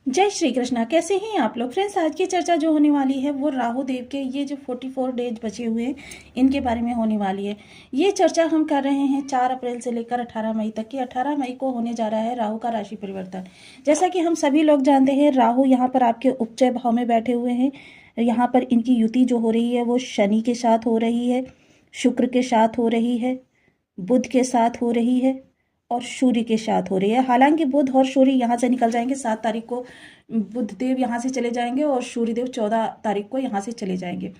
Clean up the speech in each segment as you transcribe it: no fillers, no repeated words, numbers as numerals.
जय श्री कृष्णा। कैसे हैं आप लोग फ्रेंड्स? आज की चर्चा जो होने वाली है वो राहु देव के ये जो 44 डेज बचे हुए हैं इनके बारे में होने वाली है। ये चर्चा हम कर रहे हैं 4 अप्रैल से लेकर 18 मई तक की। 18 मई को होने जा रहा है राहु का राशि परिवर्तन। जैसा कि हम सभी लोग जानते हैं, राहु यहाँ पर आपके उपचय भाव में बैठे हुए हैं। यहाँ पर इनकी युति जो हो रही है वो शनि के साथ हो रही है, शुक्र के साथ हो रही है, बुध के साथ हो रही है और सूर्य के साथ हो रही है। हालांकि बुध और सूर्य यहाँ से निकल जाएंगे 7 तारीख को। बुध देव यहाँ से चले जाएंगे और सूर्य देव 14 तारीख को यहाँ से चले जाएंगे।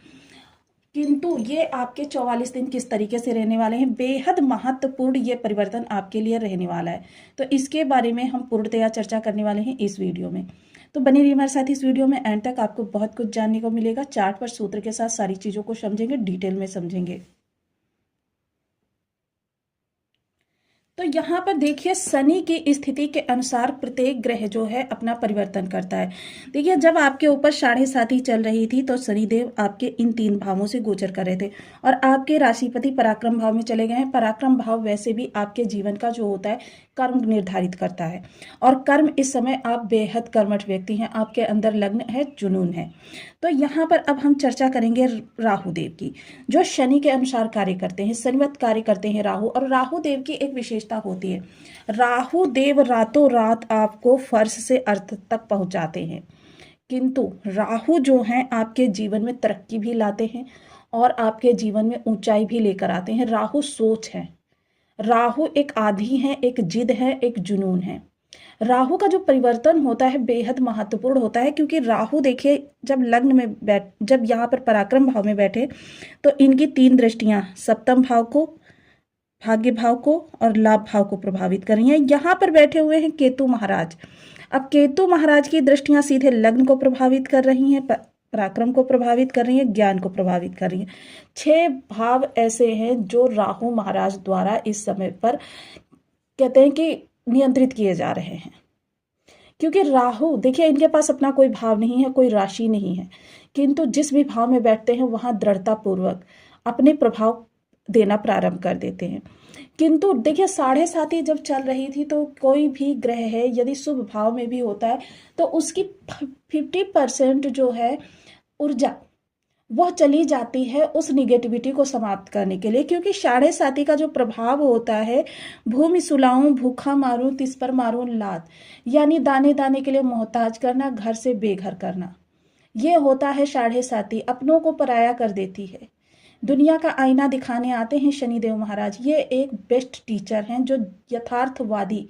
किंतु ये आपके 44 दिन किस तरीके से रहने वाले हैं, बेहद महत्वपूर्ण ये परिवर्तन आपके लिए रहने वाला है। तो इसके बारे में हम पूर्णतया चर्चा करने वाले हैं इस वीडियो में। तो बने रहिए हमारे साथ इस वीडियो में, एंड तक आपको बहुत कुछ जानने को मिलेगा। चार्ट पर सूत्र के साथ सारी चीज़ों को समझेंगे, डिटेल में समझेंगे। तो यहाँ पर देखिए, शनि की स्थिति के अनुसार प्रत्येक ग्रह जो है अपना परिवर्तन करता है। देखिए, जब आपके ऊपर 7.5 चल रही थी तो शनिदेव आपके इन 3 भावों से गोचर कर रहे थे और आपके राशिपति पराक्रम भाव में चले गए हैं। पराक्रम भाव वैसे भी आपके जीवन का जो होता है कर्म निर्धारित करता है और कर्म इस समय आप बेहद कर्मठ व्यक्ति हैं, आपके अंदर लग्न है, जुनून है। तो यहाँ पर अब हम चर्चा करेंगे राहु देव की, जो शनि के अनुसार कार्य करते हैं, शनिवत कार्य करते हैं राहु। और राहु देव की एक विशेषता होती है, राहु देव रातों रात आपको फर्श से अर्थ तक पहुंचाते हैं, किंतु राहु जो हैं आपके जीवन में तरक्की भी लाते हैं और आपके जीवन में ऊंचाई भी लेकर आते हैं। राहु सोच है, राहु एक आंधी है, एक जिद है, एक जुनून है। राहु का जो परिवर्तन होता है बेहद महत्वपूर्ण होता है, क्योंकि राहु देखिए जब लग्न में जब यहाँ पर पराक्रम भाव में बैठे तो इनकी 3 दृष्टियां सप्तम भाव को, भाग्य भाव को और लाभ भाव को प्रभावित कर रही हैं। यहाँ पर बैठे हुए हैं केतु महाराज। अब केतु महाराज की दृष्टियां सीधे लग्न को प्रभावित कर रही हैं, पराक्रम को प्रभावित कर रही हैं, ज्ञान को प्रभावित कर रही हैं। 6 भाव ऐसे हैं जो राहु महाराज द्वारा इस समय पर कहते हैं कि नियंत्रित किए जा रहे हैं। क्योंकि राहु देखिए इनके पास अपना कोई भाव नहीं है, कोई राशि नहीं है, किंतु जिस भी भाव में बैठते हैं वहां दृढ़ता पूर्वक अपने प्रभाव देना प्रारंभ कर देते हैं। किंतु देखिए 7.5 जब चल रही थी तो कोई भी ग्रह है यदि शुभ भाव में भी होता है तो उसकी 50% जो है ऊर्जा वह चली जाती है उस निगेटिविटी को समाप्त करने के लिए। क्योंकि 7.5 का जो प्रभाव होता है, भूमि सुलाऊं भूखा मारूं तिस पर मारूं लात, यानी दाने दाने के लिए मोहताज करना, घर से बेघर करना, ये होता है 7.5। अपनों को पराया कर देती है। दुनिया का आईना दिखाने आते हैं शनिदेव महाराज। ये एक बेस्ट टीचर हैं जो यथार्थवादी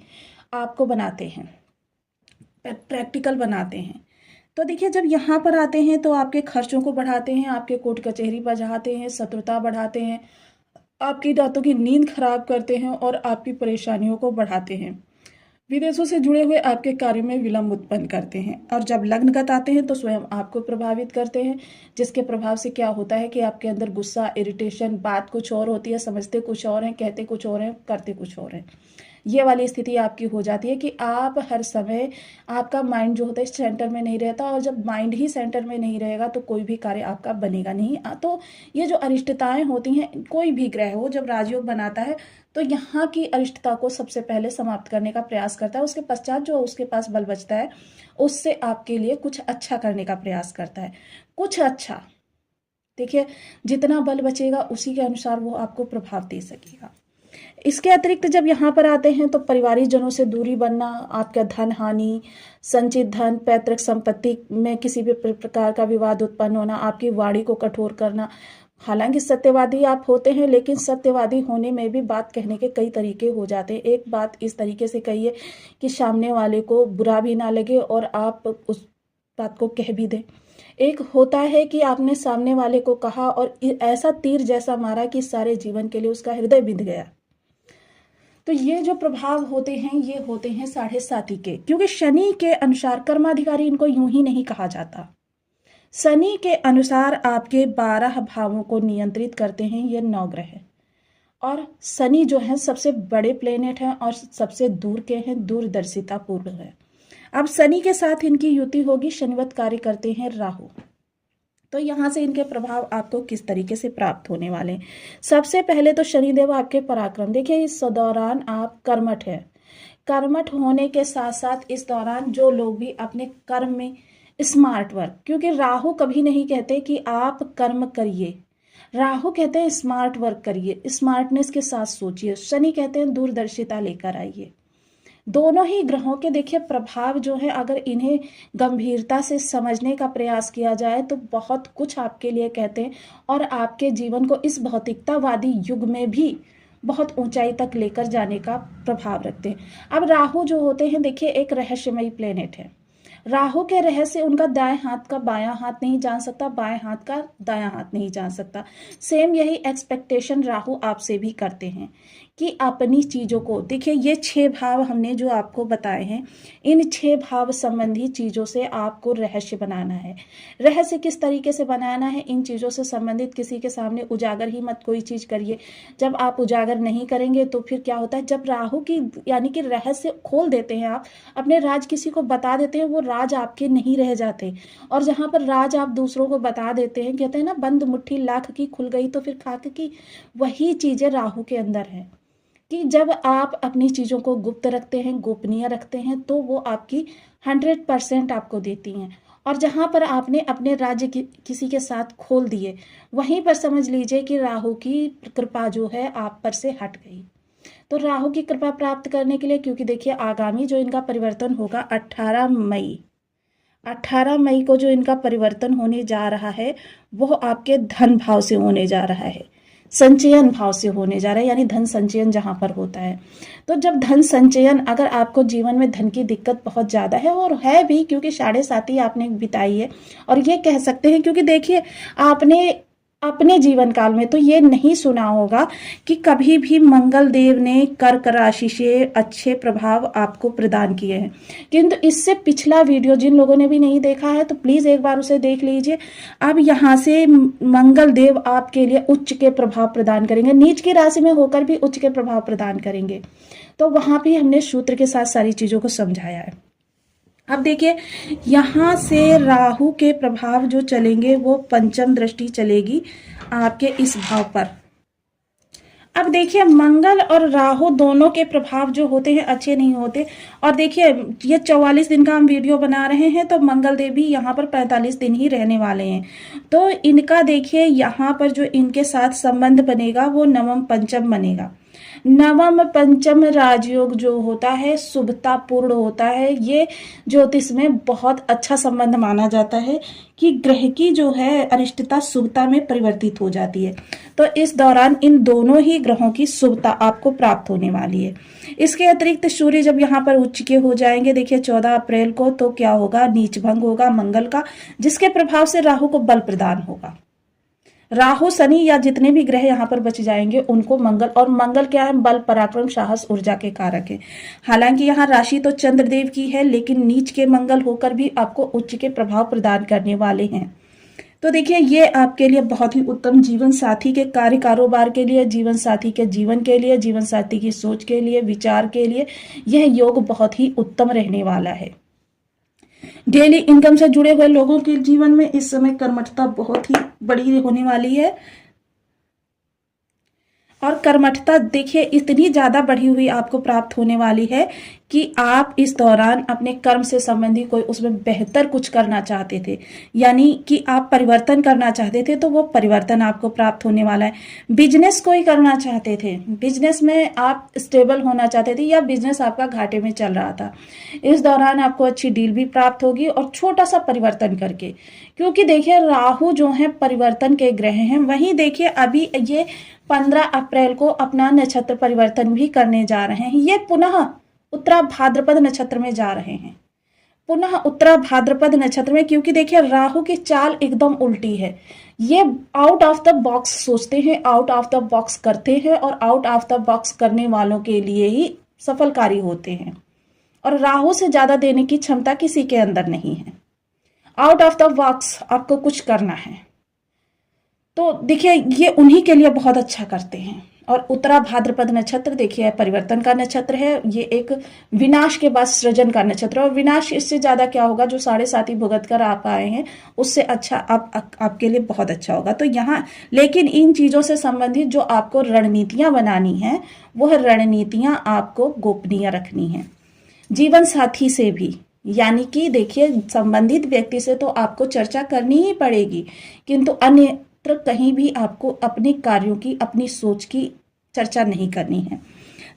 आपको बनाते हैं, प्रैक्टिकल बनाते हैं। तो देखिए जब यहाँ पर आते हैं तो आपके खर्चों को बढ़ाते हैं, आपके कोर्ट कचहरी बढ़ाते हैं, शत्रुता बढ़ाते हैं, आपकी रातों की नींद खराब करते हैं और आपकी परेशानियों को बढ़ाते हैं। विदेशों से जुड़े हुए आपके कार्य में विलंब उत्पन्न करते हैं और जब लग्नगत आते हैं तो स्वयं आपको प्रभावित करते हैं, जिसके प्रभाव से क्या होता है कि आपके अंदर गुस्सा, इरिटेशन, बात कुछ और होती है, समझते कुछ और हैं, कहते कुछ और हैं, करते कुछ और हैं। ये वाली स्थिति आपकी हो जाती है कि आप हर समय आपका माइंड जो होता है सेंटर में नहीं रहता, और जब माइंड ही सेंटर में नहीं रहेगा तो कोई भी कार्य आपका बनेगा नहीं। तो ये जो अरिष्टताएं होती हैं, कोई भी ग्रह हो जब राजयोग बनाता है तो यहाँ की अरिष्टता को सबसे पहले समाप्त करने का प्रयास करता है। उसके पश्चात जो उसके पास बल बचता है उससे आपके लिए कुछ अच्छा करने का प्रयास करता है, कुछ अच्छा। देखिए जितना बल बचेगा उसी के अनुसार वो आपको प्रभाव दे सकेगा। इसके अतिरिक्त जब यहाँ पर आते हैं तो पारिवारिक जनों से दूरी बनना, आपका धन हानि, संचित धन, पैतृक संपत्ति में किसी भी प्रकार का विवाद उत्पन्न होना, आपकी वाणी को कठोर करना। हालांकि सत्यवादी आप होते हैं, लेकिन सत्यवादी होने में भी बात कहने के कई तरीके हो जाते हैं। एक बात इस तरीके से कहिए कि सामने वाले को बुरा भी ना लगे और आप उस बात को कह भी दें। एक होता है कि आपने सामने वाले को कहा और ऐसा तीर जैसा मारा कि सारे जीवन के लिए उसका हृदय बिंध गया। तो ये जो प्रभाव होते हैं ये होते हैं 7.5 के, क्योंकि शनि के अनुसार कर्माधिकारी इनको यूं ही नहीं कहा जाता। शनि के अनुसार आपके 12 भावों को नियंत्रित करते हैं ये 9 ग्रह, और शनि जो है सबसे बड़े प्लेनेट हैं और सबसे दूर के हैं, दूरदर्शिता पूर्ण है। अब शनि के साथ इनकी युति होगी, शनिवत कार्य करते हैं राहु। तो यहाँ से इनके प्रभाव आपको किस तरीके से प्राप्त होने वाले हैं। सबसे पहले तो शनिदेव आपके पराक्रम, देखिए इस दौरान आप कर्मठ हैं, कर्मठ होने के साथ साथ इस दौरान जो लोग भी अपने कर्म में स्मार्ट वर्क, क्योंकि राहु कभी नहीं कहते कि आप कर्म करिए, राहु कहते हैं स्मार्ट वर्क करिए, स्मार्टनेस के साथ सोचिए, शनि कहते हैं दूरदर्शिता लेकर आइए। दोनों ही ग्रहों के देखिए प्रभाव जो है, अगर इन्हें गंभीरता से समझने का प्रयास किया जाए तो बहुत कुछ आपके लिए कहते हैं और आपके जीवन को इस भौतिकतावादी युग में भी बहुत ऊंचाई तक लेकर जाने का प्रभाव रखते हैं। अब राहु जो होते हैं देखिए एक रहस्यमयी प्लेनेट है। राहु के रहस्य उनका दाएं हाथ का बायां हाथ नहीं जान सकता, बाएं हाथ का दायां हाथ नहीं जान सकता। सेम यही एक्सपेक्टेशन राहु आपसे भी करते हैं कि अपनी चीज़ों को देखिए, ये 6 भाव हमने जो आपको बताए हैं, इन 6 भाव संबंधी चीज़ों से आपको रहस्य बनाना है। रहस्य किस तरीके से बनाना है, इन चीज़ों से संबंधित किसी के सामने उजागर ही मत कोई चीज़ करिए। जब आप उजागर नहीं करेंगे तो फिर क्या होता है, जब राहु की यानी कि रहस्य खोल देते हैं, आप अपने राज किसी को बता देते हैं, वो राज आपके नहीं रह जाते। और जहाँ पर राज आप दूसरों को बता देते हैं, कहते हैं ना बंद मुट्ठी लाख की खुल गई तो फिर खाक की, वही चीज़ें राहु के अंदर है कि जब आप अपनी चीज़ों को गुप्त रखते हैं, गोपनीय रखते हैं, तो वो आपकी 100% आपको देती हैं। और जहाँ पर आपने अपने राज्य किसी के साथ खोल दिए, वहीं पर समझ लीजिए कि राहु की कृपा जो है आप पर से हट गई। तो राहु की कृपा प्राप्त करने के लिए, क्योंकि देखिए आगामी जो इनका परिवर्तन होगा 18 मई को जो इनका परिवर्तन होने जा रहा है वो आपके धन भाव से होने जा रहा है, संचयन भाव से होने जा रहा है, यानी धन संचयन जहां पर होता है। तो जब धन संचयन, अगर आपको जीवन में धन की दिक्कत बहुत ज़्यादा है, और है भी क्योंकि 7.5 आपने बिताई है, और ये कह सकते हैं क्योंकि देखिए आपने अपने जीवन काल में तो ये नहीं सुना होगा कि कभी भी मंगल देव ने कर्क राशि से अच्छे प्रभाव आपको प्रदान किए हैं। किंतु इससे पिछला वीडियो जिन लोगों ने भी नहीं देखा है तो प्लीज एक बार उसे देख लीजिए। अब यहाँ से मंगल देव आपके लिए उच्च के प्रभाव प्रदान करेंगे, नीच की राशि में होकर भी उच्च के प्रभाव प्रदान करेंगे। तो वहां भी हमने सूत्र के साथ सारी चीजों को समझाया है। अब देखिए यहाँ से राहु के प्रभाव जो चलेंगे वो पंचम दृष्टि चलेगी आपके इस भाव पर। अब देखिए मंगल और राहु दोनों के प्रभाव जो होते हैं अच्छे नहीं होते। और देखिए ये 44 दिन का हम वीडियो बना रहे हैं, तो मंगल देव भी यहाँ पर 45 दिन ही रहने वाले हैं। तो इनका देखिए यहाँ पर जो इनके साथ संबंध बनेगा वो नवम पंचम बनेगा। नवम पंचम राजयोग जो होता है शुभता पूर्ण होता है। ये ज्योतिष में बहुत अच्छा संबंध माना जाता है कि ग्रह की जो है अनिष्टता शुभता में परिवर्तित हो जाती है। तो इस दौरान इन दोनों ही ग्रहों की शुभता आपको प्राप्त होने वाली है। इसके अतिरिक्त सूर्य जब यहाँ पर उच्च के हो जाएंगे देखिए 14 अप्रैल को, तो क्या होगा, नीच भंग होगा मंगल का, जिसके प्रभाव से राहु को बल प्रदान होगा। राहु शनि या जितने भी ग्रह यहाँ पर बच जाएंगे उनको मंगल, और मंगल क्या है, बल पराक्रम साहस ऊर्जा के कारक है। हालांकि यहाँ राशि तो चंद्रदेव की है, लेकिन नीच के मंगल होकर भी आपको उच्च के प्रभाव प्रदान करने वाले हैं। तो देखिए ये आपके लिए बहुत ही उत्तम, जीवन साथी के कार्य कारोबार के लिए, जीवन साथी के जीवन के लिए, जीवन साथी की सोच के लिए, विचार के लिए यह योग बहुत ही उत्तम रहने वाला है। डेली इनकम से जुड़े हुए लोगों के जीवन में इस समय कर्मठता बहुत ही बड़ी होने वाली है। और कर्मठता देखिए इतनी ज्यादा बढ़ी हुई आपको प्राप्त होने वाली है कि आप इस दौरान अपने कर्म से संबंधी कोई उसमें बेहतर कुछ करना चाहते थे, यानी कि आप परिवर्तन करना चाहते थे, तो वो परिवर्तन आपको प्राप्त होने वाला है। बिजनेस कोई करना चाहते थे, बिजनेस में आप स्टेबल होना चाहते थे, या बिजनेस आपका घाटे में चल रहा था, इस दौरान आपको अच्छी डील भी प्राप्त होगी, और छोटा सा परिवर्तन करके। क्योंकि देखिए राहु जो है परिवर्तन के ग्रह हैं, वहीं देखिए अभी ये 15 अप्रैल को अपना नक्षत्र परिवर्तन भी करने जा रहे हैं। ये पुनः उत्तरा भाद्रपद नक्षत्र में जा रहे हैं, पुनः उत्तरा भाद्रपद नक्षत्र में। क्योंकि देखिए राहु की चाल एकदम उल्टी है, ये आउट ऑफ द बॉक्स सोचते हैं, आउट ऑफ द बॉक्स करते हैं, और आउट ऑफ द बॉक्स करने वालों के लिए ही सफलकारी होते हैं। और राहु से ज्यादा देने की क्षमता किसी के अंदर नहीं है। आउट ऑफ द बॉक्स आपको कुछ करना है, तो देखिए ये उन्हीं के लिए बहुत अच्छा करते हैं। और उत्तरा भाद्रपद नक्षत्र देखिए परिवर्तन का नक्षत्र है, ये एक विनाश के बाद सृजन का नक्षत्र है। और विनाश इससे ज्यादा क्या होगा, जो 7.5 भुगत कर आप आए हैं उससे अच्छा आपके लिए बहुत अच्छा होगा। तो यहाँ लेकिन इन चीजों से संबंधित जो आपको रणनीतियां बनानी है, वह रणनीतियां आपको गोपनीय रखनी है। जीवन साथी से भी, यानी कि देखिए संबंधित व्यक्ति से तो आपको चर्चा करनी ही पड़ेगी, किंतु अन्य कहीं भी आपको अपने कार्यों की, अपनी सोच की चर्चा नहीं करनी है।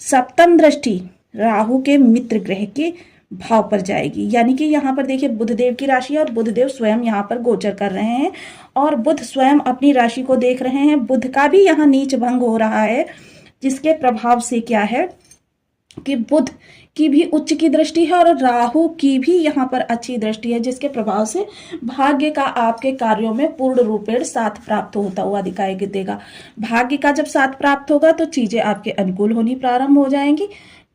सप्तम दृष्टि राहु के मित्र ग्रह के भाव पर जाएगी, यानी कि यहाँ पर देखिए बुधदेव की राशि और बुधदेव स्वयं यहाँ पर गोचर कर रहे हैं और बुध स्वयं अपनी राशि को देख रहे हैं। बुध का भी यहाँ नीच भंग हो रहा है, जिसके प्रभाव से क्या है कि बुध की भी उच्च की दृष्टि है और राहु की भी यहाँ पर अच्छी दृष्टि है, जिसके प्रभाव से भाग्य का आपके कार्यों में पूर्ण रूपेण साथ प्राप्त होता हुआ दिखाई देगा। भाग्य का जब साथ प्राप्त होगा तो चीजें आपके अनुकूल होनी प्रारंभ हो जाएंगी।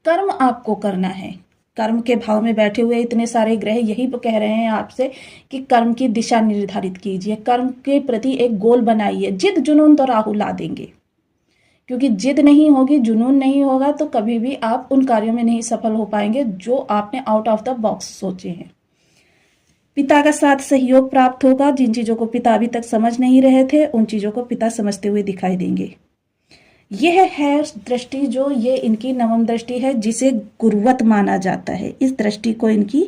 कर्म आपको करना है, कर्म के भाव में बैठे हुए इतने सारे ग्रह यही कह रहे हैं आपसे कि कर्म की दिशा निर्धारित कीजिए, कर्म के प्रति एक गोल बनाइए। जिद जुनून तो राहु ला देंगे, क्योंकि जिद नहीं होगी, जुनून नहीं होगा तो कभी भी आप उन कार्यों में नहीं सफल हो पाएंगे जो आपने आउट ऑफ द बॉक्स सोचे हैं। पिता का साथ सहयोग प्राप्त होगा, जिन चीजों को पिता अभी तक समझ नहीं रहे थे उन चीजों को पिता समझते हुए दिखाई देंगे। यह है दृष्टि जो ये इनकी नवम दृष्टि है, जिसे गुरुवत माना जाता है। इस दृष्टि को इनकी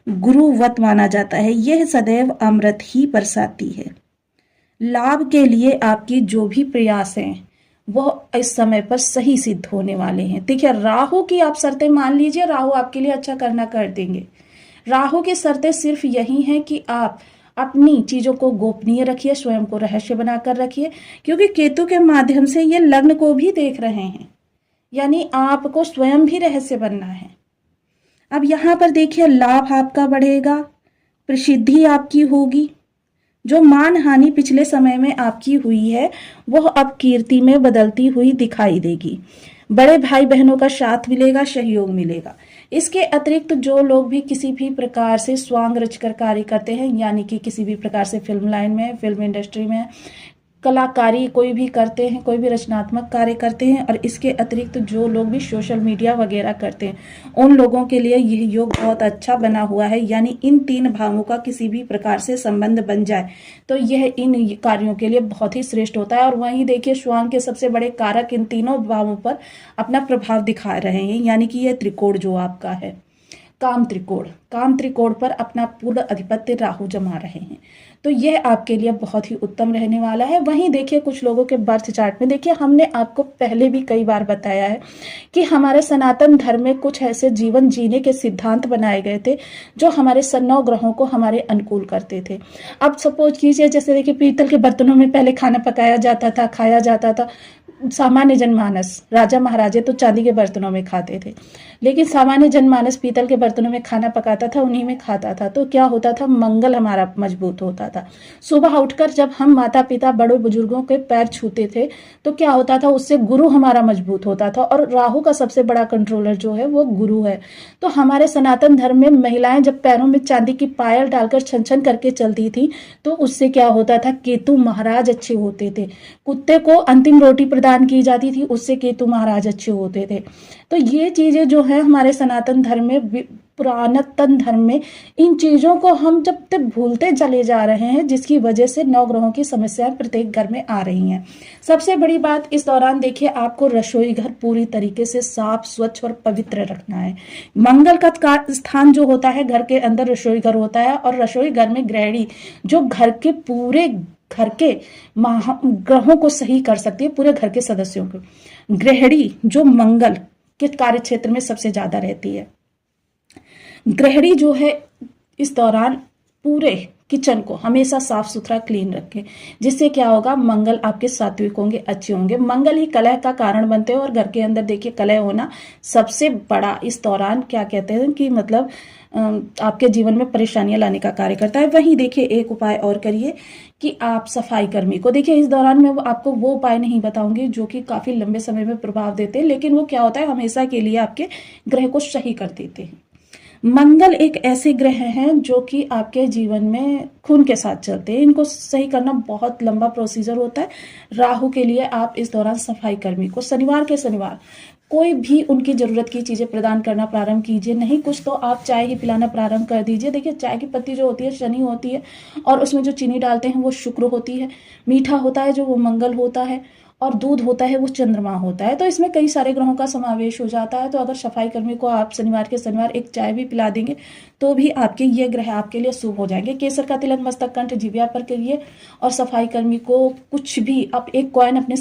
गुरुवत माना जाता है। यह सदैव अमृत ही बरसाती है। लाभ के लिए आपकी जो भी प्रयास हैं वह इस समय पर सही सिद्ध होने वाले हैं। देखिए राहु की आप शर्तें मान लीजिए, राहु आपके लिए अच्छा करना कर देंगे। राहु की शर्तें सिर्फ यही हैं कि आप अपनी चीजों को गोपनीय रखिए, स्वयं को रहस्य बनाकर रखिए, क्योंकि केतु के माध्यम से ये लग्न को भी देख रहे हैं, यानी आपको स्वयं भी रहस्य बनना है। अब यहाँ पर देखिए लाभ आपका बढ़ेगा, प्रसिद्धि आपकी होगी। जो मान हानि पिछले समय में आपकी हुई है वह अब कीर्ति में बदलती हुई दिखाई देगी। बड़े भाई बहनों का साथ मिलेगा, सहयोग मिलेगा। इसके अतिरिक्त जो लोग भी किसी भी प्रकार से स्वांग रचकर कार्य करते हैं, यानी कि किसी भी प्रकार से फिल्म लाइन में, फिल्म इंडस्ट्री में कलाकारी कोई भी करते हैं, कोई भी रचनात्मक कार्य करते हैं, और इसके अतिरिक्त जो लोग भी सोशल मीडिया वगैरह करते हैं, उन लोगों के लिए यह योग बहुत अच्छा बना हुआ है। यानी इन 3 भावों का किसी भी प्रकार से संबंध बन जाए तो यह इन कार्यों के लिए बहुत ही श्रेष्ठ होता है। और वहीं देखिए स्वांग के सबसे बड़े कारक इन तीनों भावों पर अपना प्रभाव दिखा रहे हैं, यानी कि यह त्रिकोण जो आपका है काम त्रिकोण पर अपना पूर्ण अधिपत्य राहु जमा रहे हैं। तो यह आपके लिए बहुत ही उत्तम रहने वाला है। वहीं देखिए कुछ लोगों के बर्थ चार्ट में, देखिए हमने आपको पहले भी कई बार बताया है कि हमारे सनातन धर्म में कुछ ऐसे जीवन जीने के सिद्धांत बनाए गए थे जो हमारे 9 ग्रहों को हमारे अनुकूल करते थे। अब सपोज कीजिए जैसे देखिए पीतल के बर्तनों में पहले खाना पकाया जाता था, खाया जाता था। सामान्य जनमानस, राजा महाराजे तो चांदी के बर्तनों में खाते थे, लेकिन सामान्य जनमानस पीतल के बर्तनों में खाना पकाता था, उन्हीं में खाता था। तो क्या होता था, मंगल हमारा मजबूत होता था। सुबह उठकर जब हम माता पिता बड़े बुजुर्गों के पैर छूते थे तो क्या होता था, उससे गुरु हमारा मजबूत होता था। और राहु का सबसे बड़ा कंट्रोलर जो है वो गुरु है। तो हमारे सनातन धर्म में महिलाएं जब पैरों में चांदी की पायल डालकर छन छन करके चलती थी तो उससे क्या होता था, केतु महाराज अच्छे होते थे। कुत्ते को अंतिम रोटी प्रदान की जाती थी, उससे केतु महाराज अच्छे होते थे। तो ये चीजें जो है हमारे सनातन धर्म में, पुरातन धर्म में, इन चीजों को हम जब तक भूलते चले जा रहे हैं, जिसकी वजह से 9 ग्रहों की समस्याएं प्रत्येक घर में आ रही हैं। सबसे बड़ी बात इस दौरान देखिए आपको रसोई घर पूरी तरीके से साफ, स्वच्छ और पवित्र रखना है। मंगल का स्थान जो होता है घर के अंदर रसोई घर होता है, और रसोई घर में गृहिणी जो घर के पूरे घर के ग्रहों को सही कर सकती है, पूरे घर के सदस्यों को। गृहिणी जो मंगल के कार्य क्षेत्र में सबसे ज्यादा रहती है। गृहिणी जो है इस दौरान पूरे किचन को हमेशा साफ सुथरा क्लीन रखें, जिससे क्या होगा, मंगल आपके सात्विक होंगे, अच्छे होंगे। मंगल ही कलह का कारण बनते हैं, और घर के अंदर देखिए कलह होना सबसे बड़ा इस दौरान क्या कहते हैं कि मतलब आपके जीवन में परेशानियां लाने का कार्य करता है। वहीं देखिए एक उपाय और करिए कि आप सफाई कर्मी को, देखिए इस दौरान मैं आपको वो उपाय नहीं बताऊंगी जो कि काफी लंबे समय में प्रभाव देते हैं, लेकिन वो क्या होता है, हमेशा के लिए आपके ग्रह को सही कर देते हैं। मंगल एक ऐसे ग्रह हैं जो कि आपके जीवन में खून के साथ चलते हैं। इनको सही करना बहुत लंबा प्रोसीजर होता है। राहु के लिए आप इस दौरान सफाई कर्मी को शनिवार के शनिवार कोई भी उनकी ज़रूरत की चीज़ें प्रदान करना प्रारंभ कीजिए। नहीं कुछ तो आप चाय ही पिलाना प्रारंभ कर दीजिए। देखिए चाय की पत्ती जो होती है शनि होती है, और उसमें जो चीनी डालते हैं वो शुक्र होती है। मीठा होता है जो वो मंगल होता है, और दूध होता है वो चंद्रमा होता है। तो इसमें कई सारे ग्रहों का समावेश हो जाता है। तो अगर सफाई कर्मी को आप शनिवार के शनिवार एक चाय भी पिला देंगे तो भी आपके ये ग्रह आपके लिए शुभ हो जाएंगे। केसर का तिलक मस्तक कंठ जिह्वा पर करिए, और सफाई कर्मी को कुछ भी आप एक कॉइन अपने